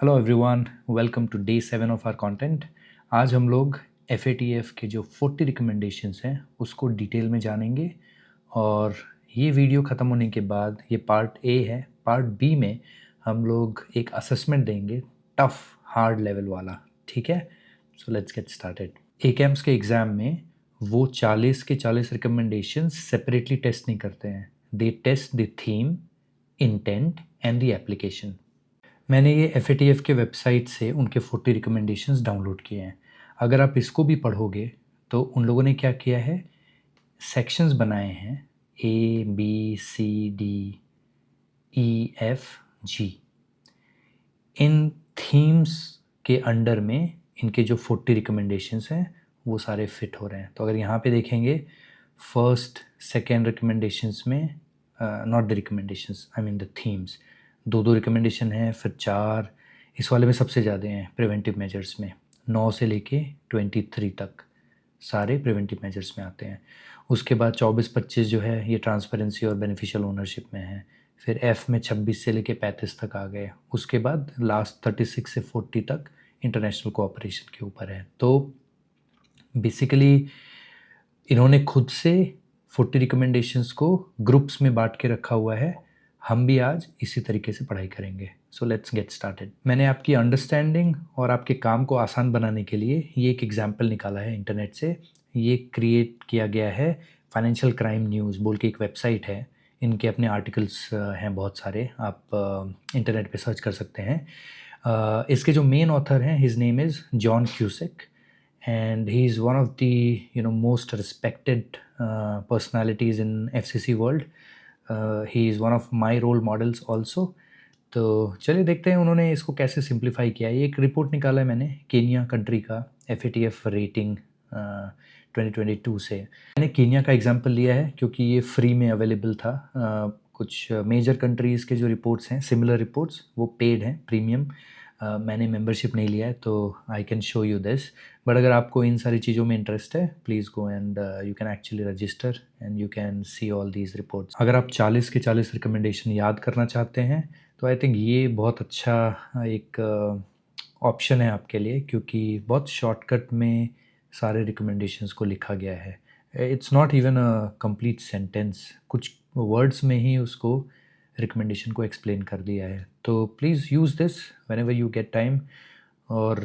Hello everyone, welcome to day 7 of our content. आज हम लोग एफ के जो 40 रिकमेंडेशंस हैं उसको डिटेल में जानेंगे। और ये वीडियो ख़त्म होने के बाद, ये पार्ट ए है, पार्ट बी में हम लोग एक असेसमेंट देंगे, टफ हार्ड लेवल वाला। ठीक है, सो लेट्स गेट स्टार्टेड। ए के एग्ज़ाम में वो 40 के 40 रिकमेंडेशंस सेपरेटली टेस्ट नहीं करते हैं। They test the theme, intent and the application. मैंने ये एफ के वेबसाइट से उनके 40 रिकमेंडेशंस डाउनलोड किए हैं। अगर आप इसको भी पढ़ोगे तो उन लोगों ने क्या किया है, सेक्शंस बनाए हैं A B C D E F G। In themes के अंडर में इनके जो 40 रिकमेंडेशंस हैं वो सारे फिट हो रहे हैं। तो अगर यहाँ पे देखेंगे, फर्स्ट सेकेंड रिकमेंडेशंस में, not the recommendations, I mean the themes, दो रिकमेंडेशन हैं, फिर 4 इस वाले में सबसे ज़्यादा हैं। प्रिवेंटिव मेजर्स में 9 से लेके 23 तक सारे प्रिवेंटिव मेजर्स में आते हैं। उसके बाद 24-25 जो है ये ट्रांसपेरेंसी और बेनिफिशियल ओनरशिप में है। फिर एफ़ में 26 से लेके 35 तक आ गए। उसके बाद लास्ट 36 से 40 तक इंटरनेशनल कोऑपरेशन के ऊपर है। तो बेसिकली इन्होंने खुद से 40 रिकमेंडेशंस को ग्रुप्स में बांट के रखा हुआ है। हम भी आज इसी तरीके से पढ़ाई करेंगे। So let's get started. मैंने आपकी अंडरस्टैंडिंग और आपके काम को आसान बनाने के लिए ये एक एग्जाम्पल निकाला है इंटरनेट से। ये क्रिएट किया गया है, फाइनेंशियल क्राइम न्यूज़ बोल के एक वेबसाइट है। इनके अपने आर्टिकल्स हैं बहुत सारे, आप इंटरनेट पे सर्च कर सकते हैं। इसके जो मेन ऑथर हैं, his name is John Cusick, and he is one of the most respected personalities in FCC world. He is one of my role models also. तो चलिए देखते हैं उन्होंने इसको कैसे सिंप्लीफाई किया है। ये एक रिपोर्ट निकाला है मैंने केनिया कंट्री का FATF रेटिंग 2022 से। मैंने केनिया का एग्जांपल लिया है क्योंकि ये फ्री में अवेलेबल था। कुछ मेजर कंट्रीज़ के जो रिपोर्ट्स हैं, सिमिलर रिपोर्ट्स, वो पेड हैं, प्रीमियम। मैंने मेंबरशिप नहीं लिया है तो I can show you this. But अगर आपको इन सारी चीज़ों में इंटरेस्ट है, please go and you can actually register and you can see all these reports. अगर आप 40 के 40 रिकमेंडेशन याद करना चाहते हैं तो आई थिंक ये बहुत अच्छा एक ऑप्शन है आपके लिए, क्योंकि बहुत शॉर्टकट में सारे रिकमेंडेशंस को लिखा गया है। It's not even a complete sentence, कुछ वर्ड्स में ही उसको रिकमेंडेशन को एक्सप्लेन कर दिया है। तो please use this whenever you get time और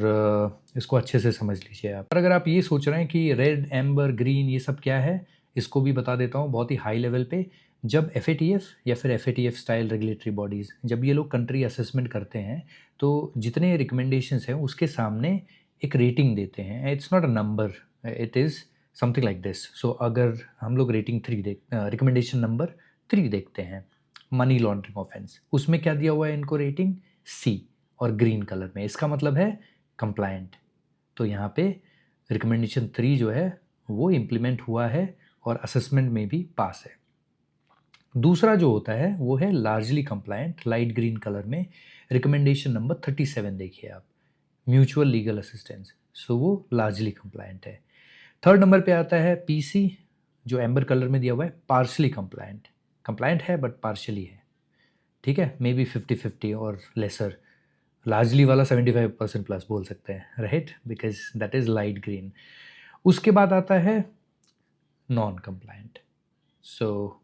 इसको अच्छे से समझ लीजिए आप। और अगर आप ये सोच रहे हैं कि रेड, एम्बर, ग्रीन ये सब क्या है, इसको भी बता देता हूँ बहुत ही हाई लेवल पे। जब FATF या फिर FATF स्टाइल रेगुलेटरी बॉडीज़, जब ये लोग कंट्री असेसमेंट करते हैं तो जितने रिकमेंडेशंस हैं उसके सामने एक रेटिंग देते हैं। It's not a number, it is something like this. So अगर हम लोग रेटिंग 3 रिकमेंडेशन नंबर 3 देखते हैं, मनी लॉन्ड्रिंग ऑफेंस, उसमें क्या दिया हुआ है इनको, रेटिंग C और ग्रीन कलर में। इसका मतलब है कंप्लायंट। तो यहाँ पे रिकमेंडेशन 3 जो है वो इम्प्लीमेंट हुआ है और असेसमेंट में भी पास है। दूसरा जो होता है वो है largely compliant, light green colour में। रिकमेंडेशन नंबर 37 देखिए आप, म्यूचुअल लीगल असिस्टेंस, सो वो लार्जली कंप्लायंट है। थर्ड नंबर पे आता है PC, जो एम्बर कलर में दिया हुआ है, पार्शली कंप्लायंट। कंप्लायंट है बट पार्शली है, ठीक है, मे बी 50-50 और लेसर। लार्जली वाला 75% प्लस बोल सकते हैं, right, because that is light green. उसके बाद आता है non compliant. So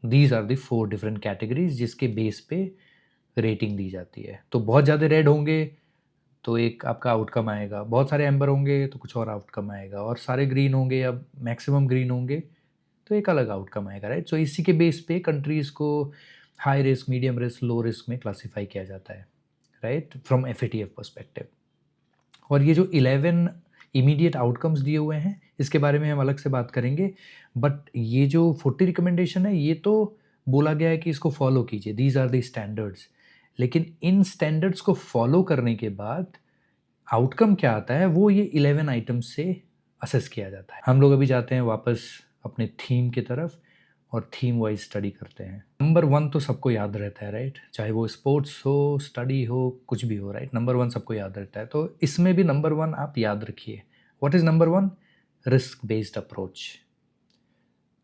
these are the 4 different categories जिसके बेस पे रेटिंग दी जाती है। तो बहुत ज़्यादा रेड होंगे तो एक आपका आउटकम आएगा, बहुत सारे एम्बर होंगे तो कुछ और आउटकम आएगा, और सारे ग्रीन होंगे या मैक्सिमम ग्रीन होंगे तो एक अलग आउटकम आएगा, राइट। सो इसी के बेस पे कंट्रीज़ को high risk, medium risk, low risk में क्लासीफाई किया जाता है, राइट, फ्रॉम FATF पर्सपेक्टिव। और ये जो 11 इमीडिएट आउटकम्स दिए हुए हैं इसके बारे में हम अलग से बात करेंगे। बट ये जो 40 रिकमेंडेशन है ये तो बोला गया है कि इसको फॉलो कीजिए, दीज आर द स्टैंडर्ड्स। लेकिन इन स्टैंडर्ड्स को फॉलो करने के बाद आउटकम क्या आता है वो ये 11 आइटम्स से असेस किया जाता है। हम लोग अभी जाते हैं वापस अपने थीम की तरफ और थीम वाइज स्टडी करते हैं। नंबर 1 तो सबको याद रहता है, राइट, चाहे वो स्पोर्ट्स हो, स्टडी हो, कुछ भी हो, राइट। नंबर 1 सबको याद रहता है, तो इसमें भी नंबर 1 आप याद रखिए। What is number 1? Risk based approach.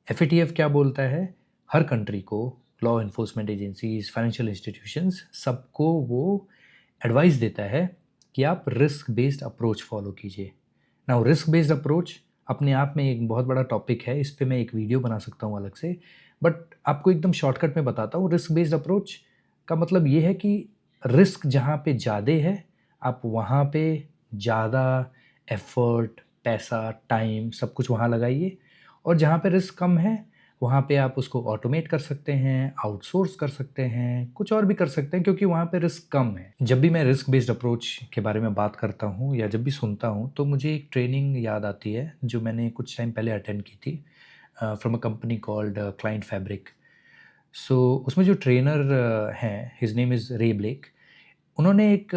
FATF क्या बोलता है, हर कंट्री को, law enforcement agencies, financial institutions, सबको वो एडवाइस देता है कि आप रिस्क बेस्ड अप्रोच फॉलो कीजिए। नाउ रिस्क बेस्ड अप्रोच अपने आप में एक बहुत बड़ा टॉपिक है, इस पे मैं एक वीडियो बना सकता हूँ अलग से, बट आपको एकदम शॉर्टकट में बताता हूँ। रिस्क बेस्ड अप्रोच का मतलब ये है कि रिस्क जहाँ पे ज़्यादा है, आप वहाँ पे ज़्यादा एफर्ट, पैसा, टाइम सब कुछ वहाँ लगाइए, और जहाँ पे रिस्क कम है वहाँ पे आप उसको ऑटोमेट कर सकते हैं, आउटसोर्स कर सकते हैं, कुछ और भी कर सकते हैं, क्योंकि वहाँ पे रिस्क कम है। जब भी मैं रिस्क बेस्ड अप्रोच के बारे में बात करता हूँ या जब भी सुनता हूँ, तो मुझे एक ट्रेनिंग याद आती है जो मैंने कुछ टाइम पहले अटेंड की थी from a company called Client Fabric. So उसमें जो ट्रेनर हैं, his name is Ray Blake. उन्होंने एक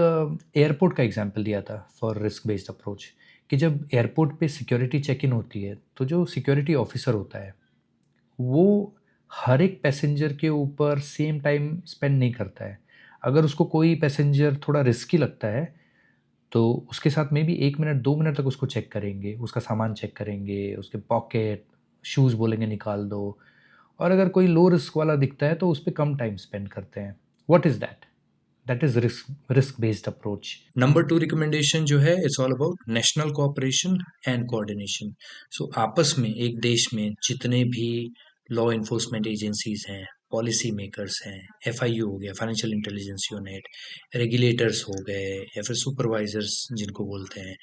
एयरपोर्ट का एग्जांपल दिया था फॉर रिस्क बेस्ड अप्रोच, कि जब एयरपोर्ट पे सिक्योरिटी चेक इन होती है, तो जो सिक्योरिटी ऑफिसर होता है वो हर एक पैसेंजर के ऊपर सेम टाइम स्पेंड नहीं करता है। अगर उसको कोई पैसेंजर थोड़ा रिस्की लगता है, तो उसके साथ में भी 1 मिनट 2 मिनट तक उसको चेक करेंगे, उसका सामान चेक करेंगे, उसके पॉकेट, शूज़ बोलेंगे निकाल दो, और अगर कोई लो रिस्क वाला दिखता है तो उस पे कम टाइम स्पेंड करते हैं। What is that? That is risk based approach. Number 2 recommendation जो है, it's all about national cooperation and coordination. So आपस में एक देश में जितने भी लॉ इन्फोर्समेंट एजेंसीज हैं, पॉलिसी मेकर्स हैं, एफआईयू हो गया, फाइनेंशियल इंटेलिजेंस यूनिट, रेगुलेटर्स हो गए, या फिर सुपरवाइजर्स जिनको बोलते हैं,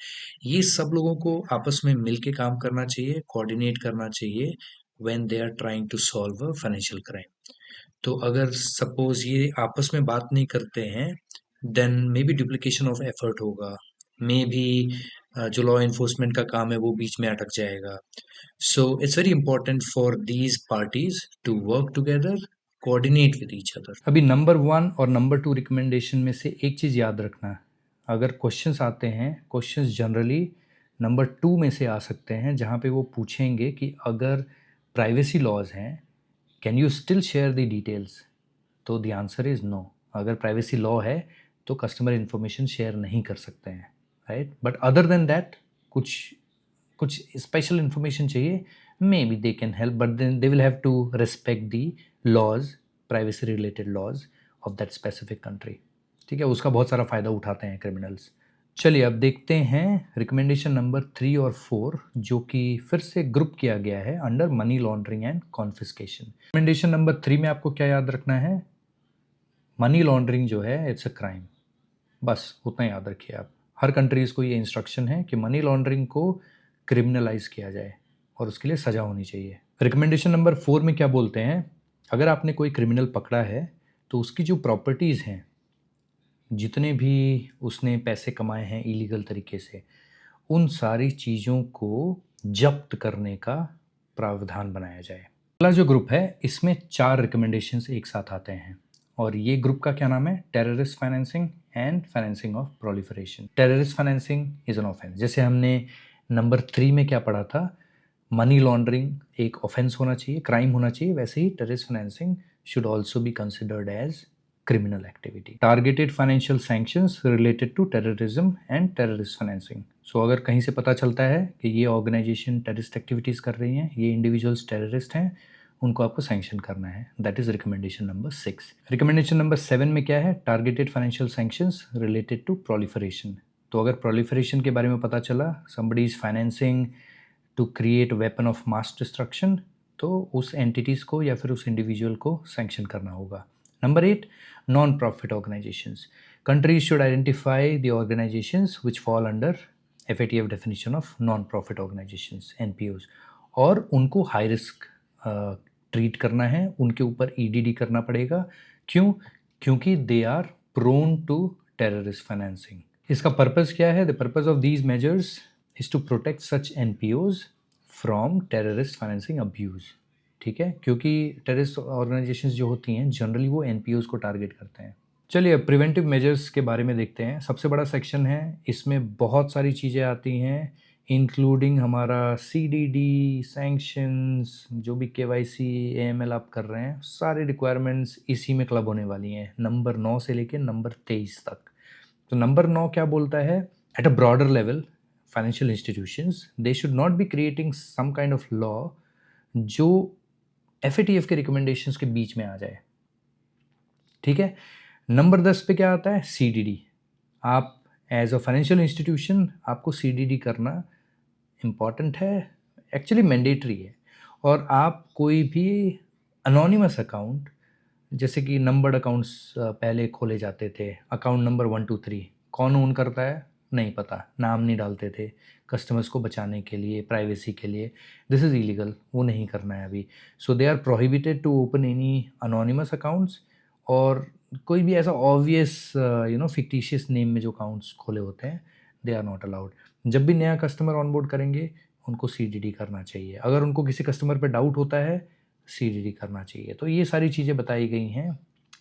ये सब लोगों को आपस में मिल के काम करना चाहिए, कोऑर्डिनेट करना चाहिए when they are trying to solve a financial crime. तो अगर सपोज ये आपस में बात नहीं करते हैं, then maybe duplication of effort होगा, मे बी जो लॉ इन्फोर्समेंट का काम है वो बीच में अटक जाएगा। So it's very important for these parties to work together, coordinate with each other. अभी नंबर 1 और नंबर 2 रिकमेंडेशन में से एक चीज़ याद रखना, अगर क्वेश्चंस आते हैं, क्वेश्चंस जनरली नंबर 2 में से आ सकते हैं, जहाँ पे वो पूछेंगे कि अगर प्राइवेसी लॉज हैं, can you still share the details? तो द आंसर इज़ नो। अगर प्राइवेसी लॉ है तो कस्टमर इन्फॉर्मेशन शेयर नहीं कर सकते हैं, right? But other than that कुछ कुछ स्पेशल इन्फॉर्मेशन चाहिए, maybe they can help, but then they will have to respect the laws, privacy related laws of that specific country. ठीक है, उसका बहुत सारा फ़ायदा उठाते हैं क्रिमिनल्स। चलिए अब देखते हैं रिकमेंडेशन नंबर 3 और 4, जो कि फिर से ग्रुप किया गया है under money laundering and confiscation. Recommendation number 3 में आपको क्या याद रखना है? मनी लॉन्ड्रिंग जो है इट्स अ क्राइम, बस उतना याद रखिए आप। हर कंट्रीज़ को ये इंस्ट्रक्शन है कि मनी लॉन्ड्रिंग को क्रिमिनलाइज किया जाए और उसके लिए सज़ा होनी चाहिए। रिकमेंडेशन नंबर 4 में क्या बोलते हैं? अगर आपने कोई क्रिमिनल पकड़ा है तो उसकी जो प्रॉपर्टीज़ हैं, जितने भी उसने पैसे कमाए हैं इलीगल तरीके से, उन सारी चीज़ों को जब्त करने का प्रावधान बनाया जाए। अगला जो ग्रुप है, इसमें 4 रिकमेंडेशंस एक साथ आते हैं, और ये ग्रुप का क्या नाम है? Terrorist financing and financing of proliferation. Terrorist financing is an offence. जैसे हमने नंबर 3 में क्या पढ़ा था, मनी लॉन्ड्रिंग एक ऑफेंस होना चाहिए, क्राइम होना चाहिए, वैसे ही terrorist financing should also be considered as criminal activity. Targeted financial sanctions related to terrorism and terrorist financing. So अगर कहीं से पता चलता है कि ये ऑर्गेनाइजेशन टेररिस्ट एक्टिविटीज़ कर रही हैं, ये इंडिविजुअल्स टेररिस्ट हैं, उनको आपको सैंक्शन करना है। That is recommendation number 6। Recommendation number 7 में क्या है? Targeted financial sanctions related to proliferation. तो अगर प्रोलिफरेशन के बारे में पता चला, somebody is financing to create weapon of mass destruction, तो उस एंटिटीज़ को या फिर उस इंडिविजुअल को सैंक्शन करना होगा। Number 8, non-profit organizations. Countries should identify the organizations which fall under FATF definition of non-profit organizations, NPOs, और उनको हाई रिस्क ट्रीट करना है, उनके ऊपर EDD करना पड़ेगा। क्यों? क्योंकि they are prone to terrorist financing. इसका पर्पज़ क्या है? The purpose of these measures is to protect such NPOs from terrorist financing abuse. ठीक है, क्योंकि टेररिस्ट ऑर्गेनाइजेशंस जो होती हैं जनरली वो एनपीओज़ को टारगेट करते हैं। चलिए अब प्रिवेंटिव मेजर्स के बारे में देखते हैं। सबसे बड़ा सेक्शन है, इसमें बहुत सारी चीज़ें आती हैं, इंक्लूडिंग हमारा सीडीडी, सैंक्शंस, जो भी केवाईसी एएमएल आप कर रहे हैं, सारे रिक्वायरमेंट्स इसी में क्लब होने वाली हैं, नंबर 9 से लेकर नंबर 23 तक। तो नंबर 9 क्या बोलता है? At a broader level, financial institutions they should not be creating some kind of law जो FATF के रिकमेंडेशंस के बीच में आ जाए। ठीक है। नंबर 10 पे क्या आता है? CDD, आप एज अ फाइनेंशियल इंस्टीट्यूशन आपको सीडीडी करना इम्पॉर्टेंट है, एक्चुअली मैंडेटरी है। और आप कोई भी अनोनिमस अकाउंट, जैसे कि नंबर्ड अकाउंट्स पहले खोले जाते थे, अकाउंट नंबर 1 2 3 कौन ओन करता है नहीं पता, नाम नहीं डालते थे कस्टमर्स को बचाने के लिए, प्राइवेसी के लिए। दिस इज़ इलीगल, वो नहीं करना है अभी। So they are prohibited to open any anonymous accounts. और कोई भी ऐसा ऑब्वियस फिक्टिशियस नेम में जो अकाउंट्स खोले होते हैं, दे आर नॉट अलाउड। जब भी नया कस्टमर ऑनबोर्ड करेंगे उनको सीडीडी करना चाहिए। अगर उनको किसी कस्टमर पे डाउट होता है, सीडीडी करना चाहिए। तो ये सारी चीज़ें बताई गई हैं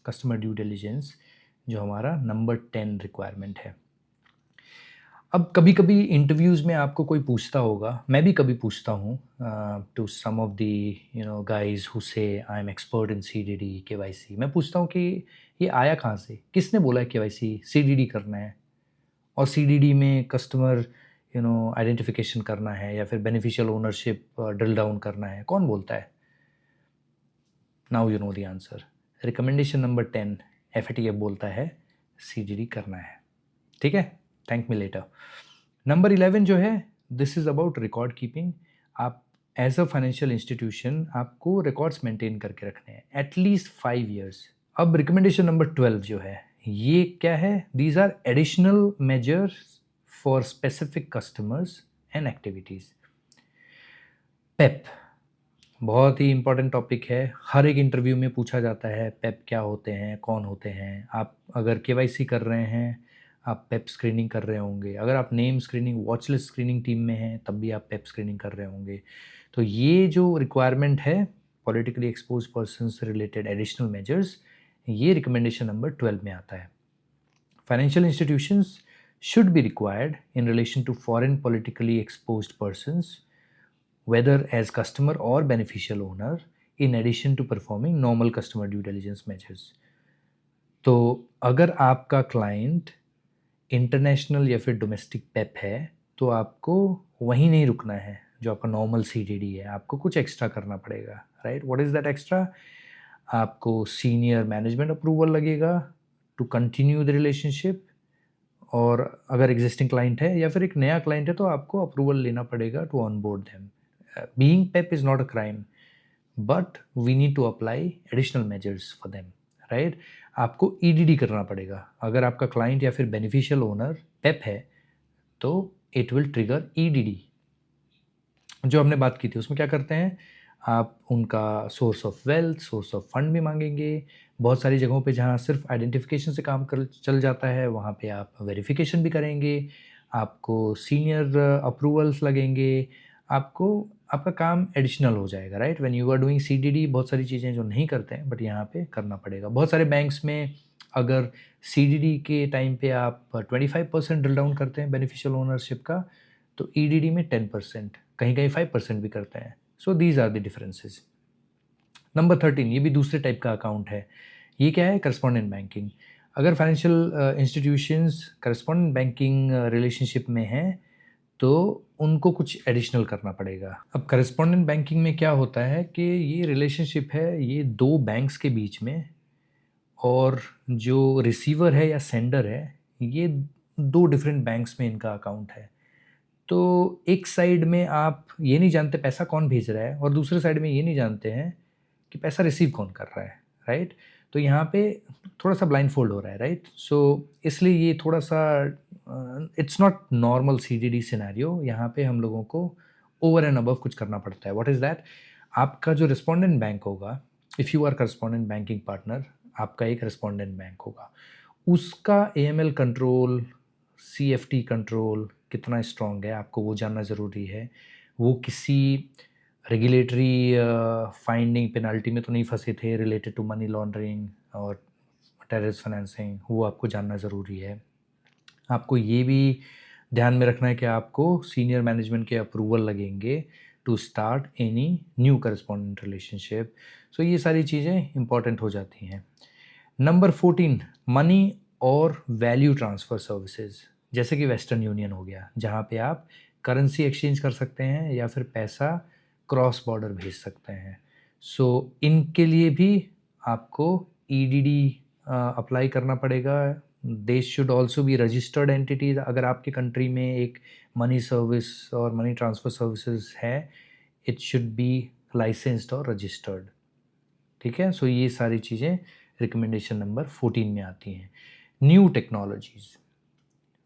कस्टमर ड्यू डिलिजेंस, जो हमारा नंबर 10 रिक्वायरमेंट है। अब कभी-कभी इंटरव्यूज़ में आपको कोई पूछता होगा, मैं भी कभी पूछता हूँ to some of the guys who say I am expert in CDD, KYC. मैं पूछता हूँ कि ये आया कहाँ से? किसने बोला है केवाईसी, सीडीडी करना है? और सीडीडी में कस्टमर आइडेंटिफिकेशन करना है या फिर बेनिफिशियल ओनरशिप ड्रिल डाउन करना है, कौन बोलता है? Now you know the answer. Recommendation number 10 FATF बोलता है सीडीडी करना है। ठीक है, थैंक मी लेटर। नंबर 11 जो है, this is about record keeping. आप एज अ फाइनेंशियल इंस्टीट्यूशन आपको रिकॉर्ड्स मेंटेन करके रखने हैं एटलीस्ट 5 ईयर्स। अब रिकमेंडेशन नंबर 12 जो है, ये क्या है? These are additional measures for specific customers and activities. PEP बहुत ही इंपॉर्टेंट टॉपिक है, हर एक इंटरव्यू में पूछा जाता है पेप क्या होते हैं, कौन होते हैं। आप अगर केवाईसी कर रहे हैं, आप पेप स्क्रीनिंग कर रहे होंगे। अगर आप name screening, watch list screening team में हैं, तब भी आप पेप स्क्रीनिंग कर रहे होंगे। तो ये जो रिक्वायरमेंट है, पॉलिटिकली एक्सपोज पर्सन से रिलेटेड एडिशनल मेजर्स, ये रिकमेंडेशन नंबर 12 में आता है। Financial institutions should be required in relation to foreign politically exposed persons, whether as customer or beneficial owner, in addition to performing normal customer due diligence measures. तो अगर आपका client international या फिर domestic पेप है, तो आपको वहीं नहीं रुकना है जो आपका नॉर्मल सीडीडी है, आपको कुछ एक्स्ट्रा करना पड़ेगा, right? What is that extra? आपको सीनियर मैनेजमेंट अप्रूवल लगेगा टू कंटिन्यू द रिलेशनशिप। और अगर एग्जिस्टिंग क्लाइंट है या फिर एक नया क्लाइंट है, तो आपको अप्रूवल लेना पड़ेगा to onboard them. Being PEP is not a crime, but we need to apply additional measures for them, right? आपको ईडीडी करना पड़ेगा। अगर आपका क्लाइंट या फिर बेनिफिशियल ओनर पेप है, तो इट विल ट्रिगर ईडीडी। जो हमने बात की थी उसमें क्या करते हैं, आप उनका source of wealth, source of fund भी मांगेंगे। बहुत सारी जगहों पे जहाँ सिर्फ आइडेंटिफिकेशन से काम कर चल जाता है, वहाँ पे आप वेरिफिकेशन भी करेंगे, आपको सीनियर अप्रूवल्स लगेंगे, आपको आपका काम एडिशनल हो जाएगा, right? When you are doing CDD, बहुत सारी चीज़ें जो नहीं करते हैं, बट यहाँ पे करना पड़ेगा। बहुत सारे बैंक्स में अगर सीडीडी के टाइम पे आप 25% ड्रिल डाउन करते हैं बेनिफिशियल ओनरशिप का, तो ईडीडी में 10%, कहीं-कहीं 5% भी करते हैं। So these are the differences. Number 13, ये भी दूसरे टाइप का अकाउंट है। ये क्या है? Correspondent banking. अगर financial institutions correspondent banking relationship में हैं, तो उनको कुछ एडिशनल करना पड़ेगा। अब करस्पॉन्डेंट बैंकिंग में क्या होता है कि ये रिलेशनशिप है, ये 2 बैंक्स के बीच में, और जो रिसीवर है या सेंडर है, ये 2 डिफरेंट बैंक्स में इनका अकाउंट है। तो एक साइड में आप ये नहीं जानते पैसा कौन भेज रहा है, और दूसरे साइड में ये नहीं जानते हैं कि पैसा रिसीव कौन कर रहा है, राइट? तो यहाँ पे थोड़ा-सा ब्लाइंडफोल्ड हो रहा है, राइट? सो इसलिए ये थोड़ा-सा it's not normal CDD scenario. यहाँ पे हम लोगों को ओवर एंड अबव कुछ करना पड़ता है। What is that? आपका जो रिस्पोंडेंट बैंक होगा, if you are correspondent banking partner, आपका एक रिस्पोंडेंट बैंक होगा, उसका एएमएल कंट्रोल, सीएफटी कंट्रोल कितना स्ट्रॉन्ग है, आपको वो जानना ज़रूरी है। वो किसी रेगुलेटरी फाइंडिंग, पेनल्टी में तो नहीं फँसे थे रिलेटेड टू मनी लॉन्ड्रिंग और टेररिस्ट फाइनेंसिंग, वो आपको जानना ज़रूरी है। आपको ये भी ध्यान में रखना है कि आपको सीनियर मैनेजमेंट के अप्रूवल लगेंगे to start any new correspondent relationship. So ये सारी चीज़ें इंपॉर्टेंट हो जाती हैं। नंबर 14, मनी और वैल्यू ट्रांसफ़र सर्विसेज, जैसे कि वेस्टर्न यूनियन हो गया, जहाँ पे आप करेंसी एक्सचेंज कर सकते हैं या फिर पैसा क्रॉस बॉर्डर भेज सकते हैं। सो इनके लिए भी आपको ईडीडी अप्लाई करना पड़ेगा they should also be registered entities. अगर आपके कंट्री में एक मनी सर्विस और मनी ट्रांसफ़र सर्विसेज है, इट शुड बी लाइसेंस्ड और रजिस्टर्ड। ठीक है, सो ये सारी चीज़ें रिकमेंडेशन नंबर 14 में आती हैं। New technologies,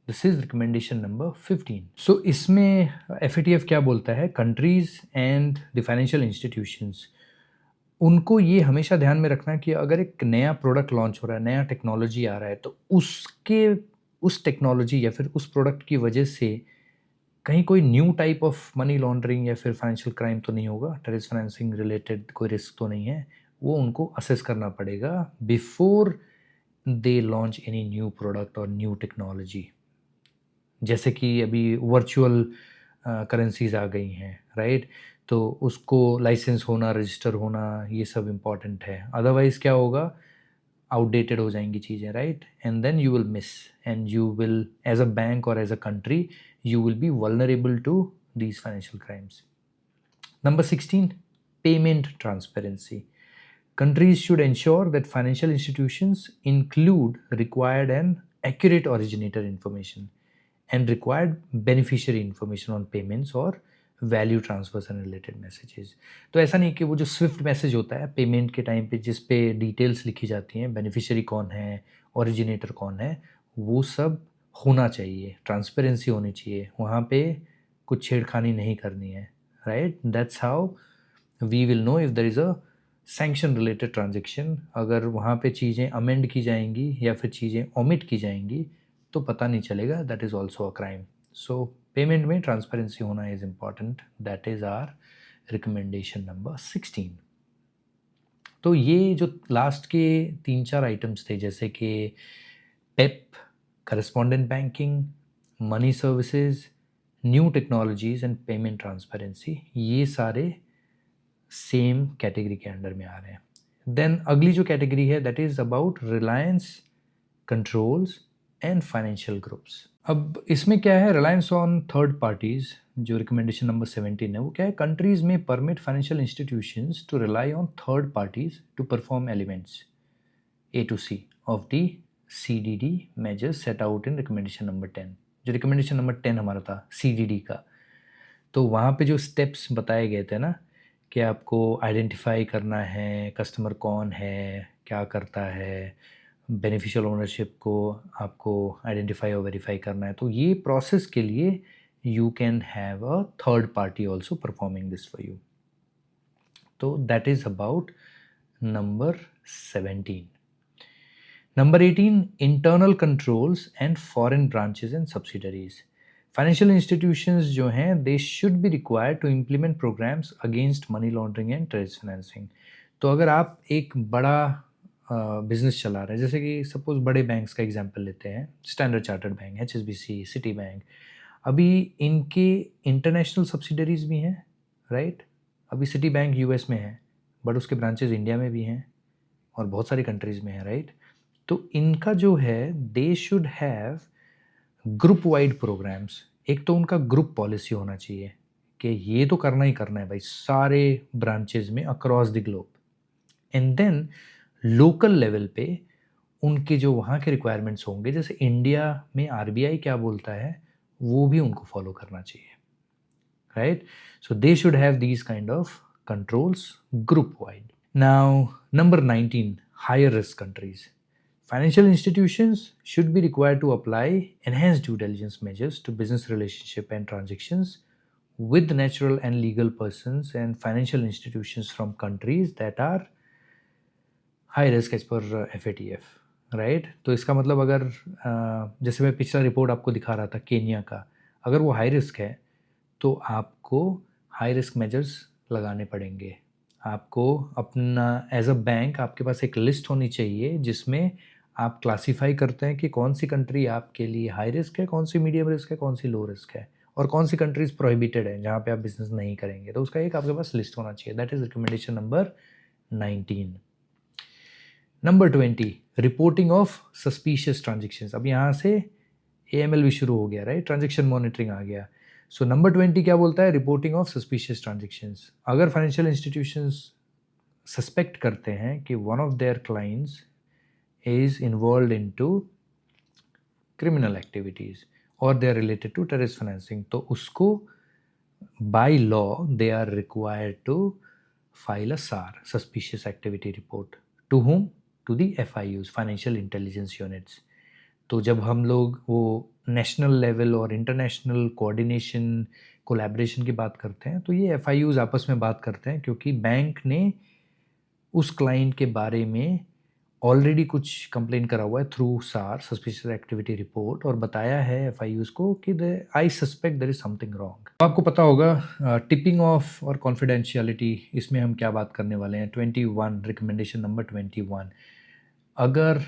this is recommendation number 15। सो इसमें FATF क्या बोलता है, countries and the financial institutions, उनको ये हमेशा ध्यान में रखना है कि अगर एक नया प्रोडक्ट लॉन्च हो रहा है, नया टेक्नोलॉजी आ रहा है, तो उस टेक्नोलॉजी या फिर उस प्रोडक्ट की वजह से कहीं कोई new type of money laundering या फिर फाइनेंशियल क्राइम तो नहीं होगा, टेररिस्ट फाइनेंसिंग रिलेटेड कोई रिस्क तो नहीं है, वो उनको असेस करना पड़ेगा before they launch any new product और न्यू टेक्नोलॉजी। जैसे कि अभी वर्चुअल करेंसीज आ गई हैं, राइट? तो उसको लाइसेंस होना, रजिस्टर होना, ये सब इम्पॉर्टेंट है। अदरवाइज़ क्या होगा, आउटडेटेड हो जाएंगी चीज़ें, right? And then you will miss, and you will as a bank और as a country you will be vulnerable to these financial crimes. Number 16, payment transparency. Countries should ensure that financial institutions include required and accurate originator information and required beneficiary information on payments or value transfers and related messages. तो ऐसा नहीं कि वो जो Swift message होता है payment के time पे, जिस पे डिटेल्स लिखी जाती हैं, बेनिफिशियरी कौन है, ओरिजिनेटर कौन है, वो सब होना चाहिए, ट्रांसपेरेंसी होनी चाहिए, वहाँ पे कुछ छेड़खानी नहीं करनी है, right? That's how we will know if there is a sanction related transaction. अगर वहाँ पे चीज़ें अमेंड की जाएंगी या फिर चीज़ें ओमिट की जाएंगी तो पता नहीं चलेगा, that is also a crime. So payment में ट्रांसपेरेंसी होना is important, that is are recommendation number 16। तो ये जो लास्ट के 3-4 आइटम्स थे, जैसे कि PEP, correspondent banking, money services, new technologies and payment transparency, ये सारे सेम कैटेगरी के अंडर में आ रहे हैं। देन अगली जो कैटेगरी है that is about reliance controls and financial groups. अब इसमें क्या है, रिलायंस ऑन थर्ड पार्टीज़, जो रिकमेंडेशन नंबर 17 है, वो क्या है, कंट्रीज़ में permit financial institutions to rely on third parties to perform elements A to C of the CDD measures set out in recommendation number 10। जो रिकमेंडेशन नंबर 10 हमारा था CDD का, तो वहाँ पे जो स्टेप्स बताए गए थे ना, कि आपको आइडेंटिफाई करना है कस्टमर कौन है, क्या करता है, बेनिफिशियल ओनरशिप को आपको आइडेंटिफाई और वेरीफाई करना है, तो ये प्रोसेस के लिए you can have a third party also performing this for you. तो that is about number 17। Number 18, internal controls and foreign branches and subsidiaries. Financial institutions जो हैं, they should be required to implement programs against money laundering and terrorist financing। तो अगर आप एक बड़ा business चला रहे हैं, जैसे कि सपोज बड़े बैंक्स का एग्जांपल लेते हैं, standard chartered bank, HSBC, city bank, अभी इनके इंटरनेशनल सब्सिडरीज भी हैं, राइट? अभी सिटी बैंक US में है, बट उसके ब्रांचेज इंडिया में भी हैं और बहुत सारी कंट्रीज़ में हैं, राइट? तो इनका जो है, they should have group wide programs. एक तो उनका ग्रुप पॉलिसी होना चाहिए कि ये तो करना ही करना है भाई सारे ब्रांचेज में across the globe, and then local level पे उनके जो वहाँ के रिक्वायरमेंट्स होंगे, जैसे इंडिया में RBI क्या बोलता है, वो भी उनको फॉलो करना चाहिए, right? So they should have these kind of controls group wide. Now number 19, higher risk countries. Financial institutions should be required to apply enhanced due diligence measures to business relationship and transactions with natural and legal persons and financial institutions from countries that are high risk as per FATF, right? तो इसका मतलब अगर जैसे मैं पिछला report आपको दिखा रहा था केन्या का, अगर वो हाई रिस्क है तो आपको हाई रिस्क मेजर्स लगाने पड़ेंगे। आपको अपना एज अ बैंक आपके पास एक लिस्ट होनी चाहिए जिसमें आप क्लासीफाई करते हैं कि कौन सी कंट्री आपके लिए हाई रिस्क है, कौन सी मीडियम रिस्क है, कौन सी लो रिस्क है, और कौन सी कंट्रीज प्रोहिबिटेड है जहाँ पे आप बिजनेस नहीं करेंगे। तो उसका एक आपके पास लिस्ट होना चाहिए। That is recommendation number 19। Number 20, reporting of suspicious transactions. अब यहाँ से AML भी शुरू हो गया, राइट? ट्रांजेक्शन मॉनिटरिंग आ गया। सो नंबर 20 क्या बोलता है, रिपोर्टिंग ऑफ सस्पिशियस ट्रांजेक्शन्स। अगर फाइनेंशियल इंस्टीट्यूशंस सस्पेक्ट करते हैं कि one of their clients is involved into criminal activities और they are related to terrorist financing, तो उसको by law they are required to file a SAR, suspicious activity report, to whom? To the FIUs, financial intelligence units. तो जब हम लोग वो national level और international coordination collaboration की बात करते हैं, तो ये FIUs आपस में बात करते हैं क्योंकि बैंक ने उस क्लाइंट के बारे में ऑलरेडी कुछ कंप्लेन करा हुआ है थ्रू सार, सस्पिशियस एक्टिविटी रिपोर्ट, और बताया है FIUs को कि I suspect there is something wrong. आपको पता होगा टिपिंग ऑफ और कॉन्फिडेंशियलिटी, इसमें हम क्या बात करने वाले हैं। 21 रिकमेंडेशन नंबर 21, अगर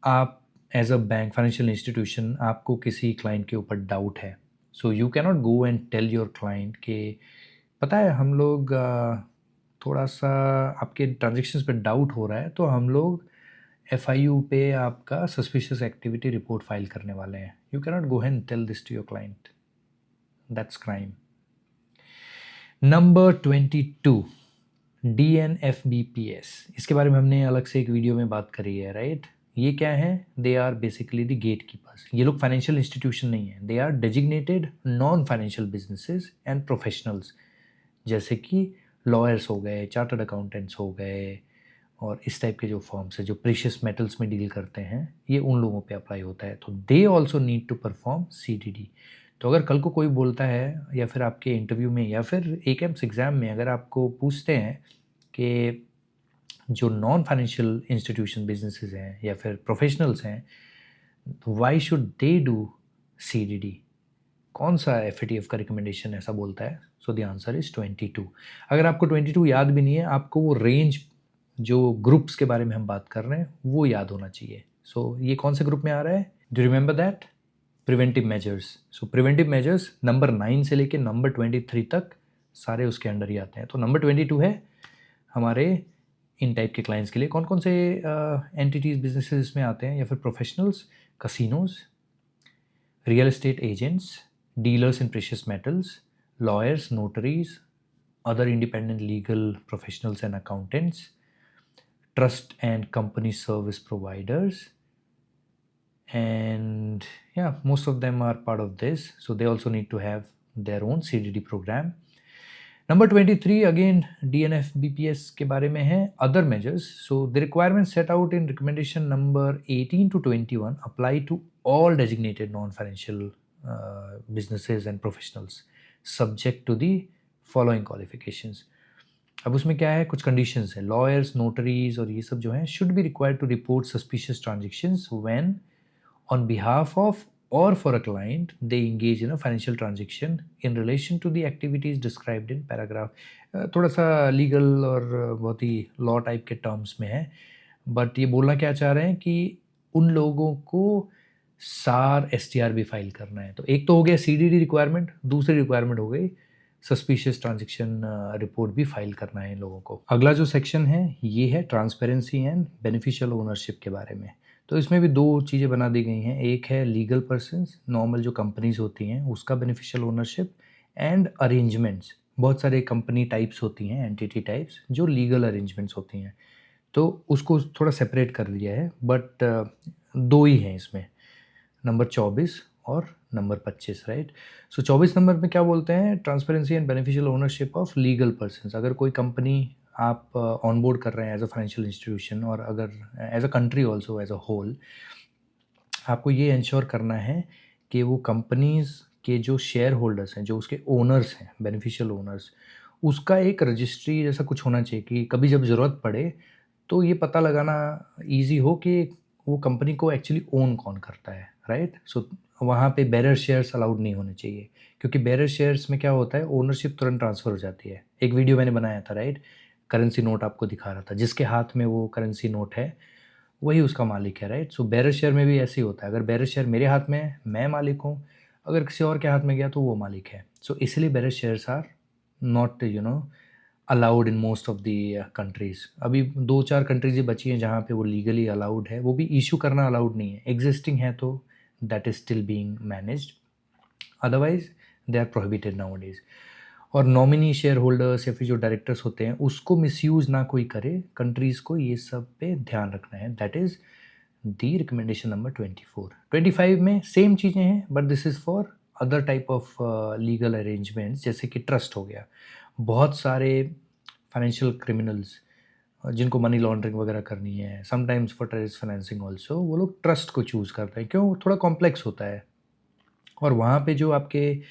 आप as a bank financial institution आपको किसी क्लाइंट के ऊपर डाउट है, so you can not go and tell your client कि पता है हम लोग थोड़ा सा आपके ट्रांजेक्शन्स पे डाउट हो रहा है, तो हम लोग FIU पे आपका सस्पिशियस एक्टिविटी रिपोर्ट फाइल करने वाले हैं। You can not go and tell this to your client, that's crime. Number 22, DNFBPS, इसके बारे में हमने अलग से एक वीडियो में बात करी है, राइट। ये क्या है? They are basically the gatekeepers. ये लोग फाइनेंशियल इंस्टीट्यूशन नहीं है, they are designated non financial businesses and professionals, जैसे कि लॉयर्स हो गए, चार्टर्ड अकाउंटेंट्स हो गए, और इस टाइप के जो फॉर्म्स है जो प्रीशियस मेटल्स में डील करते हैं, ये उन लोगों पे अप्लाई होता है। तो they also need to perform CDD। तो अगर कल को कोई बोलता है या फिर आपके इंटरव्यू में या फिर ACAMS एग्ज़ाम में अगर आपको पूछते हैं कि जो नॉन फाइनेंशियल इंस्टीट्यूशन बिजनेसेस हैं या फिर प्रोफेशनल्स हैं, तो why should they do CDD, कौन सा FATF का रिकमेंडेशन ऐसा बोलता है? So the answer is 22। अगर आपको 22 याद भी नहीं है, आपको वो रेंज जो ग्रुप्स के बारे में हम बात कर रहे हैं वो याद होना चाहिए। सो ये कौन से ग्रुप में आ रहा है? Do remember that? Preventive measures. So preventive measures number 9 से लेके नंबर 23 तक सारे उसके अंडर ही आते हैं। तो नंबर 22 है हमारे इन टाइप के क्लाइंट्स के लिए। कौन कौन से एंटिटीज़ बिजनेसेस इसमें आते हैं या फिर professionals? Casinos, real estate agents, dealers in precious metals, lawyers, notaries, other independent legal professionals and accountants, trust and company service providers, and yeah, most of them are part of this, so they also need to have their own CDD program. Number 23 again DNFBPS के बारे में है other measures. So the requirements set out in recommendation number 18 to 21 apply to all designated non-financial businesses and professionals subject to the following qualifications. अब उसमें क्या है, कुछ conditions है। लॉयर्स, नोटरीज और ये सब जो हैं should be required to report suspicious transactions when on behalf of और for a client they engage in a financial transaction in relation to the activities described in paragraph. थोड़ा सा लीगल और बहुत ही लॉ टाइप के terms में है, but ये बोलना क्या चाह रहे हैं कि उन लोगों को सार STR भी फाइल करना है। तो एक तो हो गया CDD रिक्वायरमेंट, दूसरी रिक्वायरमेंट हो गई सस्पिशियस ट्रांजेक्शन रिपोर्ट भी फाइल करना है इन लोगों को। अगला जो सेक्शन है ये है ट्रांसपेरेंसी एंड बेनिफिशियल ओनरशिप के बारे में। तो इसमें भी दो चीज़ें बना दी गई हैं, एक है लीगल पर्सन्स, नॉर्मल जो कंपनीज होती हैं उसका बेनिफिशियल ओनरशिप, एंड अरेंजमेंट्स। बहुत सारे कंपनी टाइप्स होती हैं, एंटिटी टाइप्स जो लीगल अरेंजमेंट्स होती हैं, तो उसको थोड़ा सेपरेट कर दिया है, बट दो ही हैं इसमें, नंबर 24 और नंबर 25, राइट। सो 24 नंबर में क्या बोलते हैं? Transparency and beneficial ownership of legal persons. अगर कोई कंपनी आप ऑन बोर्ड कर रहे हैं एज अ फाइनेंशियल इंस्टीट्यूशन, और अगर as a country also as a whole, आपको ये इंश्योर करना है कि वो कंपनीज़ के जो शेयर होल्डर्स हैं, जो उसके ओनर्स हैं, बेनिफिशियल ओनर्स, उसका एक रजिस्ट्री जैसा कुछ होना चाहिए कि कभी जब ज़रूरत पड़े तो ये पता लगाना ईजी हो कि वो कंपनी को एक्चुअली ओन कौन करता है, राइट। सो वहाँ पे बेरर शेयर्स अलाउड नहीं होने चाहिए, क्योंकि बेरर शेयर्स में क्या होता है, ओनरशिप तुरंत ट्रांसफ़र हो जाती है। एक वीडियो मैंने बनाया था, राइट, करेंसी नोट आपको दिखा रहा था, जिसके हाथ में वो करेंसी नोट है वही उसका मालिक है, राइट। सो बेरर शेयर में भी ऐसे ही होता है, अगर बेरर शेयर मेरे हाथ में है मैं मालिक हूँ, अगर किसी और के हाथ में गया तो वो मालिक है। सो इसलिए bearer shares are not allowed in most of the countries. अभी 2-4 कंट्रीज़ ही बची हैं जहाँ पे वो लीगली अलाउड है, वो भी इशू करना अलाउड नहीं है। एग्जिस्टिंग है तो that is still being managed, otherwise they are prohibited nowadays. और नॉमिनी शेयर होल्डर्स या फिर जो डायरेक्टर्स होते हैं उसको मिसयूज़ ना कोई करे, कंट्रीज़ को ये सब पे ध्यान रखना है। That is the recommendation number 24। 25 में सेम चीज़ें हैं, but this is for other type of legal arrangements, जैसे कि ट्रस्ट हो गया। बहुत सारे फाइनेंशियल क्रिमिनल्स जिनको मनी लॉन्ड्रिंग वगैरह करनी है, sometimes for terrorist financing also, वो लोग ट्रस्ट को चूज़ करते हैं। क्यों? थोड़ा कॉम्प्लेक्स होता है और वहाँ पे जो आपके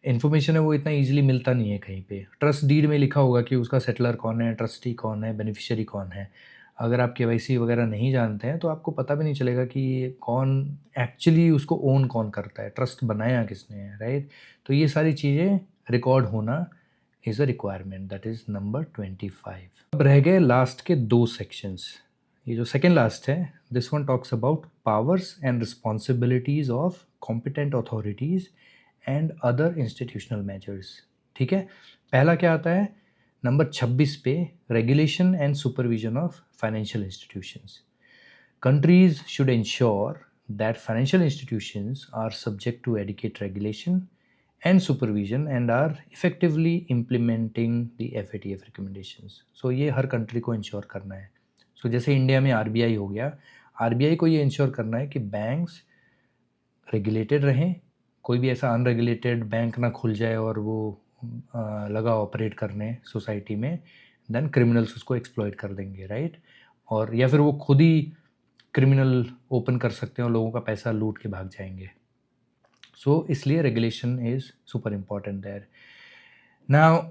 इन्फॉर्मेशन है वो इतना ईज़िली मिलता नहीं है कहीं पे। ट्रस्ट डीड में लिखा होगा कि उसका सेटलर कौन है, ट्रस्टी कौन है, बेनिफिशियरी कौन है। अगर आप केवाईसी वगैरह नहीं जानते हैं तो आपको पता भी नहीं चलेगा कि कौन एक्चुअली उसको ओन कौन करता है, ट्रस्ट बनाया किसने है, राइट? तो ये सारी चीज़ें रिकॉर्ड होना is a requirement, that is number 25। अब रह गए लास्ट के 2 सेक्शंस। ये जो सेकंड लास्ट है, this one talks about powers and responsibilities of competent authorities and other institutional measures. ठीक है? पहला क्या आता है? नंबर 26 पे, regulation and supervision of financial institutions. Countries should ensure that financial institutions are subject to adequate regulation and supervision and are effectively implementing the FATF recommendations. So ये हर country को ensure करना है। So जैसे India में RBI हो गया, RBI को ये इंश्योर करना है कि बैंक्स रेगुलेटेड रहें, कोई भी ऐसा अनरेगुलेटेड बैंक ना खुल जाए और वो लगा ऑपरेट करने सोसाइटी में, देन क्रिमिनल्स उसको एक्सप्लॉइट कर देंगे, राइट? और या फिर वो खुद ही क्रिमिनल ओपन कर सकते हैं और लोगों का पैसा लूट के भाग जाएंगे। सो इसलिए regulation is super important there. Now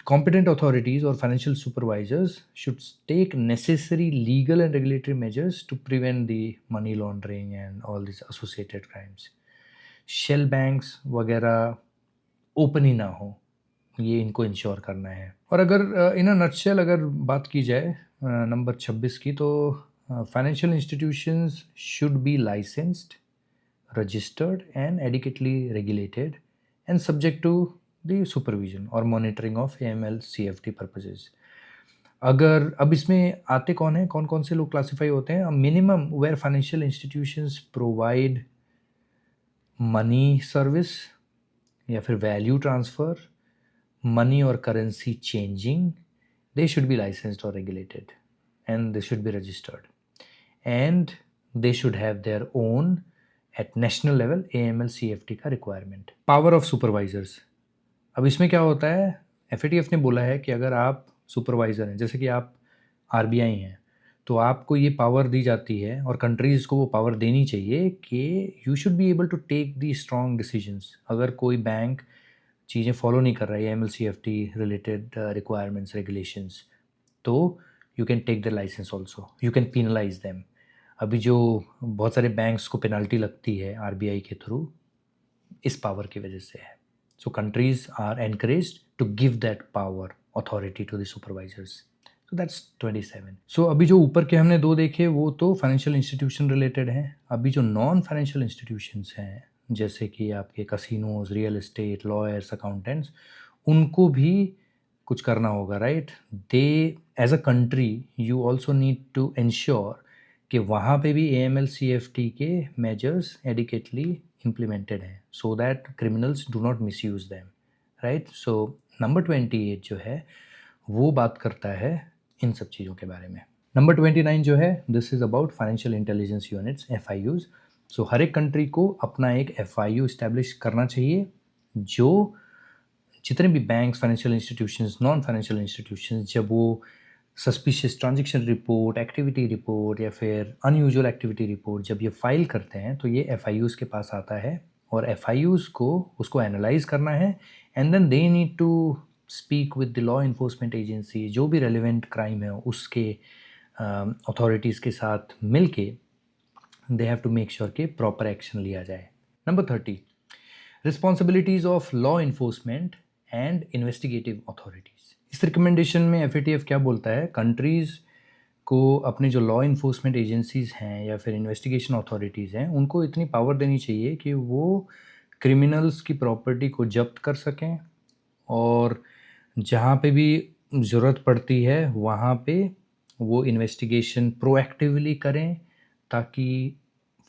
competent authorities or financial supervisors should take necessary legal and regulatory measures to prevent the money laundering and all these associated crimes. Shell banks वगैरह open ही ना हो, ये इनको ensure करना है। और अगर इन अ नटशेल अगर बात की जाए नंबर 26 की, तो financial institutions should be licensed, registered and adequately regulated and subject to the supervision or monitoring of AML CFT purposes. अगर अब इसमें आते कौन हैं, कौन कौन से लोग क्लासीफाई होते हैं? Minimum where financial institutions provide money service या फिर वैल्यू ट्रांसफ़र, मनी और currency changing, they should be licensed और regulated and they should be registered and they should have their own at national level AML CFT का requirement. Power of supervisors. अब इसमें क्या होता है, FATF ने बोला है कि अगर आप सुपरवाइज़र हैं, जैसे कि आप RBI हैं, तो आपको ये पावर दी जाती है और कंट्रीज़ को वो पावर देनी चाहिए कि you should be able to take the strong decisions. अगर कोई बैंक चीज़ें फॉलो नहीं कर रहा है AML CFT related requirements regulations, तो you can take the licence also, you can penalise them. अभी जो बहुत सारे बैंक्स को पेनल्टी लगती है RBI के थ्रू, इस पावर की वजह से है। So countries are encouraged to give that power authority to the supervisors. So that's 27। So अभी जो ऊपर के हमने 2 देखे वो तो फाइनेंशियल इंस्टीट्यूशन रिलेटेड हैं। अभी जो नॉन फाइनेंशियल इंस्टीट्यूशंस हैं, जैसे कि आपके casinos, real estate, lawyers, accountants, उनको भी कुछ करना होगा, right? They as a country you also need to ensure कि वहाँ पे भी AML CFT के मेजर्स एडिकेटली इम्प्लीमेंटेड हैं, so that criminals do not misuse them, right? So number 28 जो है वो बात करता है इन सब चीज़ों के बारे में। नंबर 29 जो है, this is about financial intelligence units, FIUs। सो हर एक कंट्री को अपना एक FIU इस्टेब्लिश करना चाहिए, जो जितने भी banks, financial institutions, non financial institutions, जब वो suspicious transaction report, activity report या फिर अनयूजुअल एक्टिविटी रिपोर्ट जब ये फाइल करते हैं, तो ये FIUs के पास आता है और FIUs को उसको एनालाइज करना है and then they need to speak with the law enforcement agency, जो भी रेलिवेंट क्राइम है उसके अथॉरिटीज़ के साथ मिल के they have to make sure कि प्रॉपर एक्शन लिया जाए। Number 30, responsibilities of law enforcement and investigative authorities. इस रिकमेंडेशन में FATF क्या बोलता है, कंट्रीज़ को अपने जो लॉ इन्फोर्समेंट एजेंसीज़ हैं या फिर इन्वेस्टिगेशन अथॉरिटीज़ हैं, उनको इतनी पावर देनी चाहिए कि वो क्रिमिनल्स की प्रॉपर्टी को जब्त कर सकें और जहाँ पे भी ज़रूरत पड़ती है वहाँ पे वो इन्वेस्टिगेशन प्रोएक्टिवली करें, ताकि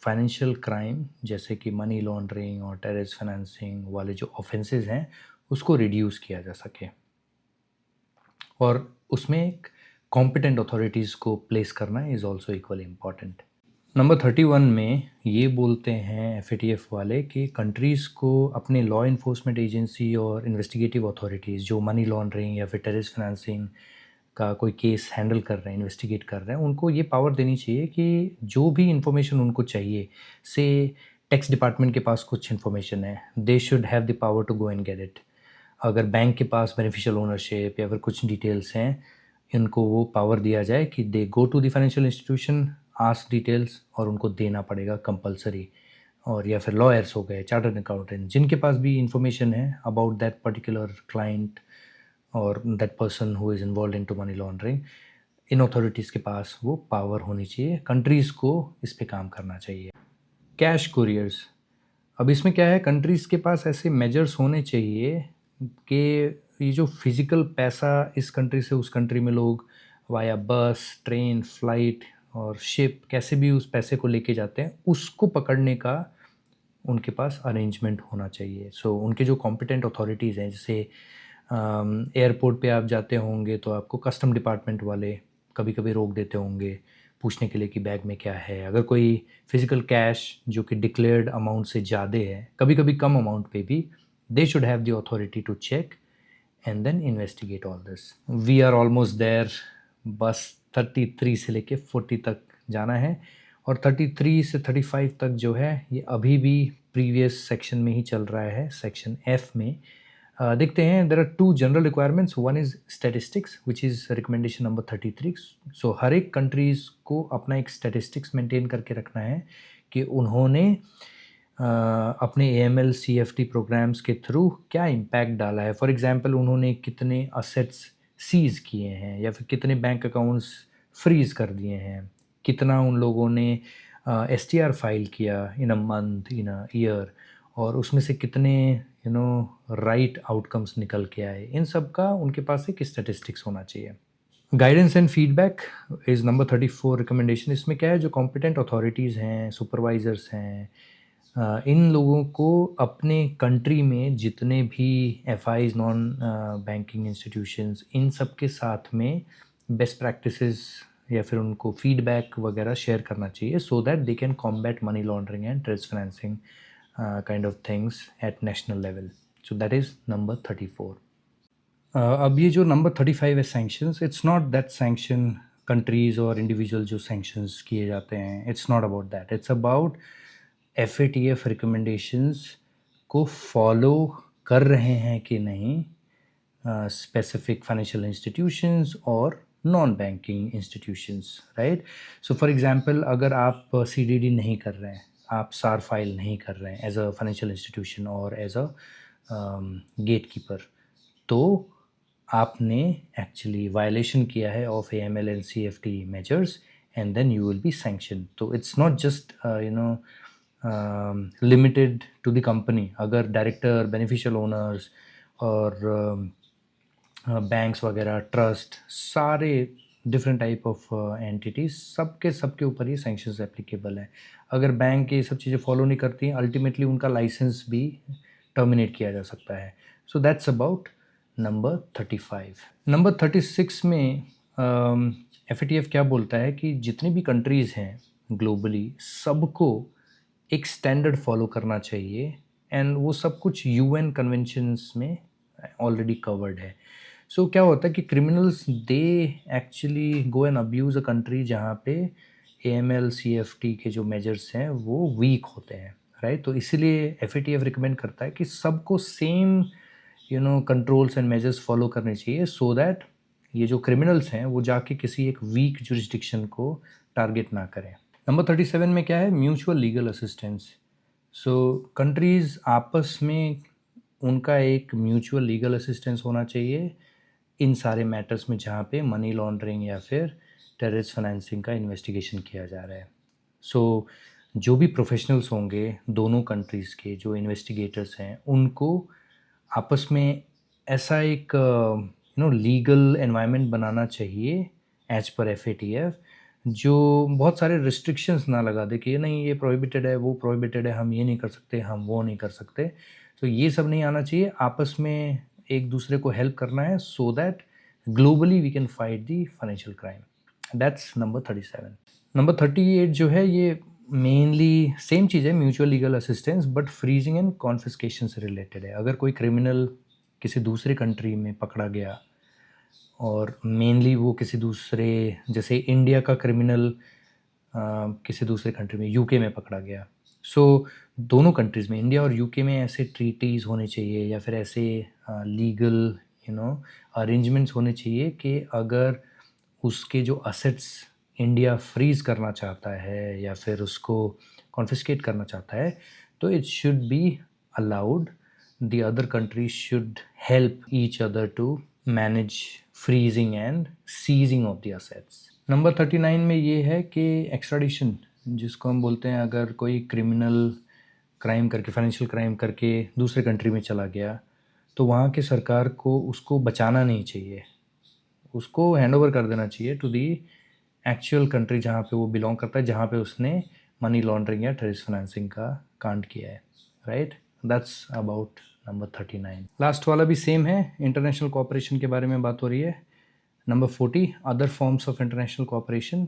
फाइनेंशियल क्राइम जैसे कि मनी लॉन्ड्रिंग और टेररिस्ट फाइनेंसिंग वाले जो ऑफेंसेस हैं उसको रिड्यूस किया जा सके। और उसमें कॉम्पिटेंट अथॉरिटीज़ को प्लेस करना is also equally important. Number 31 में ये बोलते हैं एफएटीएफ वाले कि कंट्रीज़ को अपने लॉ इन्फोर्समेंट एजेंसी और इन्वेस्टिगेटिव अथॉरिटीज़ जो मनी लॉन्ड्रिंग या फिर टेररिस्ट फाइनेंसिंग का कोई केस हैंडल कर रहे हैं, इन्वेस्टिगेट कर रहे हैं, उनको ये पावर देनी चाहिए कि जो भी इन्फॉर्मेशन उनको चाहिए, से टैक्स डिपार्टमेंट के पास कुछ इन्फॉर्मेशन है, they should have the power to go and get it. अगर बैंक के पास बेनिफिशियल ओनरशिप या फिर कुछ डिटेल्स हैं, इनको वो पावर दिया जाए कि they go to the financial institution, ask details, और उनको देना पड़ेगा कंपलसरी। और या फिर लॉयर्स हो गए, चार्टर्ड अकाउंटेंट, जिनके पास भी इंफॉर्मेशन है अबाउट दैट पर्टिकुलर क्लाइंट और that person who is involved in to money laundering, इन अथॉरिटीज़ के पास वो पावर होनी चाहिए, कंट्रीज़ को इस पे काम करना चाहिए। कैश कुरियर्स, अब इसमें क्या है, कंट्रीज़ के पास ऐसे मेजर्स होने चाहिए कि ये जो फिज़िकल पैसा इस कंट्री से उस कंट्री में लोग वाया बस, ट्रेन, फ्लाइट और शिप कैसे भी उस पैसे को लेके जाते हैं, उसको पकड़ने का उनके पास अरेंजमेंट होना चाहिए। सो उनके जो कॉम्पिटेंट अथॉरिटीज़ हैं, जैसे एयरपोर्ट पे आप जाते होंगे तो आपको कस्टम डिपार्टमेंट वाले कभी-कभी रोक देते होंगे, पूछने के लिए कि बैग में क्या है। अगर कोई फिज़िकल कैश जो कि डिक्लेयर्ड अमाउंट से ज़्यादा है, कभी-कभी कम अमाउंट पे भी, they should have the authority to check and then investigate all this. We are almost there, बस 33 से लेके 40 तक जाना है, और 33 से 35 तक जो है ये अभी भी प्रीवियस सेक्शन में ही चल रहा है, सेक्शन एफ में। देखते हैं, there are two general requirements, one is statistics which is recommendation number 33। So हर एक कंट्रीज़ को अपना एक स्टैटिस्टिक्स मेंटेन करके रखना है कि उन्होंने अपने एएमएल सीएफटी प्रोग्राम्स के थ्रू क्या इम्पैक्ट डाला है। फॉर एग्जांपल, उन्होंने कितने असेट्स सीज़ किए हैं या फिर कितने बैंक अकाउंट्स फ्रीज़ कर दिए हैं, कितना उन लोगों ने एसटीआर फाइल किया इन a month, in a year, और उसमें से कितने राइट आउटकम्स निकल के आए। इन सब का उनके पास एक स्टैटिस्टिक्स होना चाहिए। Guidance and feedback is number 34 recommendation. इसमें क्या है, जो कॉम्पिटेंट अथॉरिटीज़ हैं, सुपरवाइज़र्स हैं, इन लोगों को अपने कंट्री में जितने भी एफआईज, नॉन बैंकिंग इंस्टीट्यूशंस, इन सब के साथ में बेस्ट प्रैक्टिसेस या फिर उनको फीडबैक वगैरह शेयर करना चाहिए, so that they can combat money laundering and terrorist financing kind of things at national level. So that is number 34। अब ये जो नंबर 35 है, sanctions, it's not that sanction countries और इंडिविजुअल जो सैंक्शंस किए जाते हैं, it's not about that, it's about FATF recommendations को फॉलो कर रहे हैं कि नहीं स्पेसिफिक फाइनेंशियल इंस्टीट्यूशंस और non banking institutions, right. So for example, अगर आप सीडीडी नहीं कर रहे हैं, आप सार फाइल नहीं कर रहे हैं एज अ फाइनेंशियल इंस्टीट्यूशन और एज अ गेट कीपर, तो आपने एक्चुअली वायलेशन किया है of AML and CFT measures, and then you will be sanction. तो it's not just limited to the company. अगर डायरेक्टर, बेनिफिशियल ओनर्स और banks वगैरह, trust, सारे डिफरेंट टाइप ऑफ एंटिटीज़, सबके ऊपर ये सैंक्शंस एप्लीकेबल हैं। अगर बैंक ये सब चीज़ें फॉलो नहीं करती हैं, अल्टीमेटली उनका लाइसेंस भी टर्मिनेट किया जा सकता है। So that's about number 35। Number 36 में एफएटीएफ क्या बोलता है कि जितनी भी कंट्रीज़ हैं ग्लोबली, सबको एक स्टैंडर्ड फॉलो करना चाहिए, एंड वो सब कुछ यूएन कन्वेंशंस में ऑलरेडी कवर्ड है। सो क्या होता है कि criminals they actually go and abuse a country जहाँ पे एएमएल सीएफटी के जो मेजर्स हैं वो वीक होते हैं, राइट। तो इसीलिए एफएटीएफ रिकमेंड करता है कि सबको same controls and measures follow करने चाहिए, सो दैट ये जो क्रिमिनल्स हैं वो जाके किसी एक वीक जुरिस्डिक्शन को टारगेट ना करें। नंबर 37 में क्या है, म्यूचुअल लीगल असिस्टेंस। सो कंट्रीज़ आपस में उनका एक म्यूचुअल लीगल असिस्टेंस होना चाहिए इन सारे मैटर्स में जहाँ पे मनी लॉन्ड्रिंग या फिर टेररिस्ट फाइनेंसिंग का इन्वेस्टिगेशन किया जा रहा है। सो जो भी प्रोफेशनल्स होंगे दोनों कंट्रीज़ के, जो इन्वेस्टिगेटर्स हैं, उनको आपस में ऐसा एक लीगल एनवायरनमेंट बनाना चाहिए एज पर एफएटीएफ, जो बहुत सारे रिस्ट्रिक्शंस ना लगा दे कि ये नहीं, ये प्रोहिबिटेड है, वो प्रोहिबिटेड है, हम ये नहीं कर सकते, हम वो नहीं कर सकते। तो ये सब नहीं आना चाहिए, आपस में एक दूसरे को हेल्प करना है, so that globally we can fight the financial crime. That's number 37। Number 38 जो है ये मेनली सेम चीज़ है, mutual legal assistance, but freezing and confiscation से रिलेटेड है। अगर कोई क्रिमिनल किसी दूसरे कंट्री में पकड़ा गया और मेनली वो किसी दूसरे, जैसे इंडिया का क्रिमिनल किसी दूसरे कंट्री में, यूके में पकड़ा गया, सो दोनों कंट्रीज़ में, इंडिया और यूके में ऐसे ट्रीटीज़ होने चाहिए या फिर ऐसे लीगल अरेंजमेंट्स होने चाहिए कि अगर उसके जो असेट्स इंडिया फ्रीज़ करना चाहता है या फिर उसको कॉन्फिस्केट करना चाहता है, तो it should be allowed, the other countries should help each other to manage freezing and seizing of the assets. Number 39 में ये है कि एक्स्ट्राडिशन, जिसको हम बोलते हैं, अगर कोई क्रिमिनल क्राइम करके, फाइनेंशियल क्राइम करके दूसरे कंट्री में चला गया, तो वहाँ के सरकार को उसको बचाना नहीं चाहिए, उसको हैंड ओवर कर देना चाहिए टू दी एक्चुअल कंट्री जहाँ पे वो बिलोंग करता है, जहाँ पे उसने मनी लॉन्ड्रिंग या टेररिस्ट फाइनेंसिंग का कांड किया है, right. That's about number 39। Last वाला भी सेम है, इंटरनेशनल कोऑपरेशन के बारे में बात हो रही है। Number 40 other forms of international cooperation.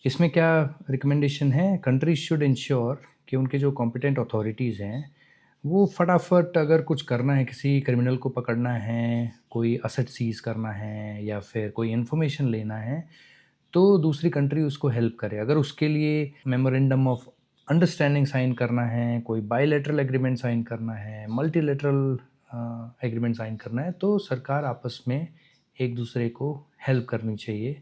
इसमें क्या रिकमेंडेशन है, कंट्रीज शुड इंश्योर कि उनके जो कॉम्पिटेंट अथॉरिटीज़ हैं वो फटाफट, अगर कुछ करना है, किसी क्रिमिनल को पकड़ना है, कोई असेट सीज करना है या फिर कोई इन्फॉर्मेशन लेना है, तो दूसरी कंट्री उसको हेल्प करे। अगर उसके लिए मेमोरेंडम ऑफ अंडरस्टैंडिंग साइन करना है, कोई बायलैटरल एग्रीमेंट साइन करना है, मल्टीलैटरल एग्रीमेंट साइन करना है, तो सरकार आपस में एक दूसरे को हेल्प करनी चाहिए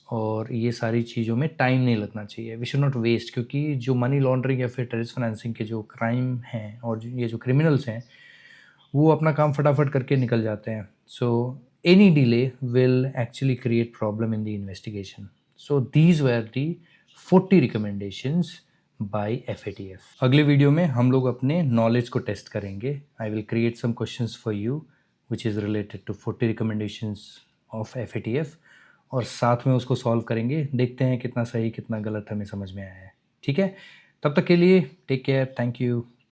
और ये सारी चीज़ों में टाइम नहीं लगना चाहिए। वी शुड नॉट वेस्ट, क्योंकि जो मनी लॉन्ड्रिंग या फिर टेररिस्ट फाइनेंसिंग के जो क्राइम हैं और ये जो क्रिमिनल्स हैं, वो अपना काम फटाफट करके निकल जाते हैं। So any delay will actually create problem in the investigation. So these were the 40 recommendations by FATF। अगले वीडियो में हम लोग अपने नॉलेज को टेस्ट करेंगे। I will create some questions for you which is related to 40 recommendations of FATF और साथ में उसको सॉल्व करेंगे। देखते हैं कितना सही कितना गलत हमें समझ में आया है। ठीक है, तब तक के लिए टेक केयर, थैंक यू।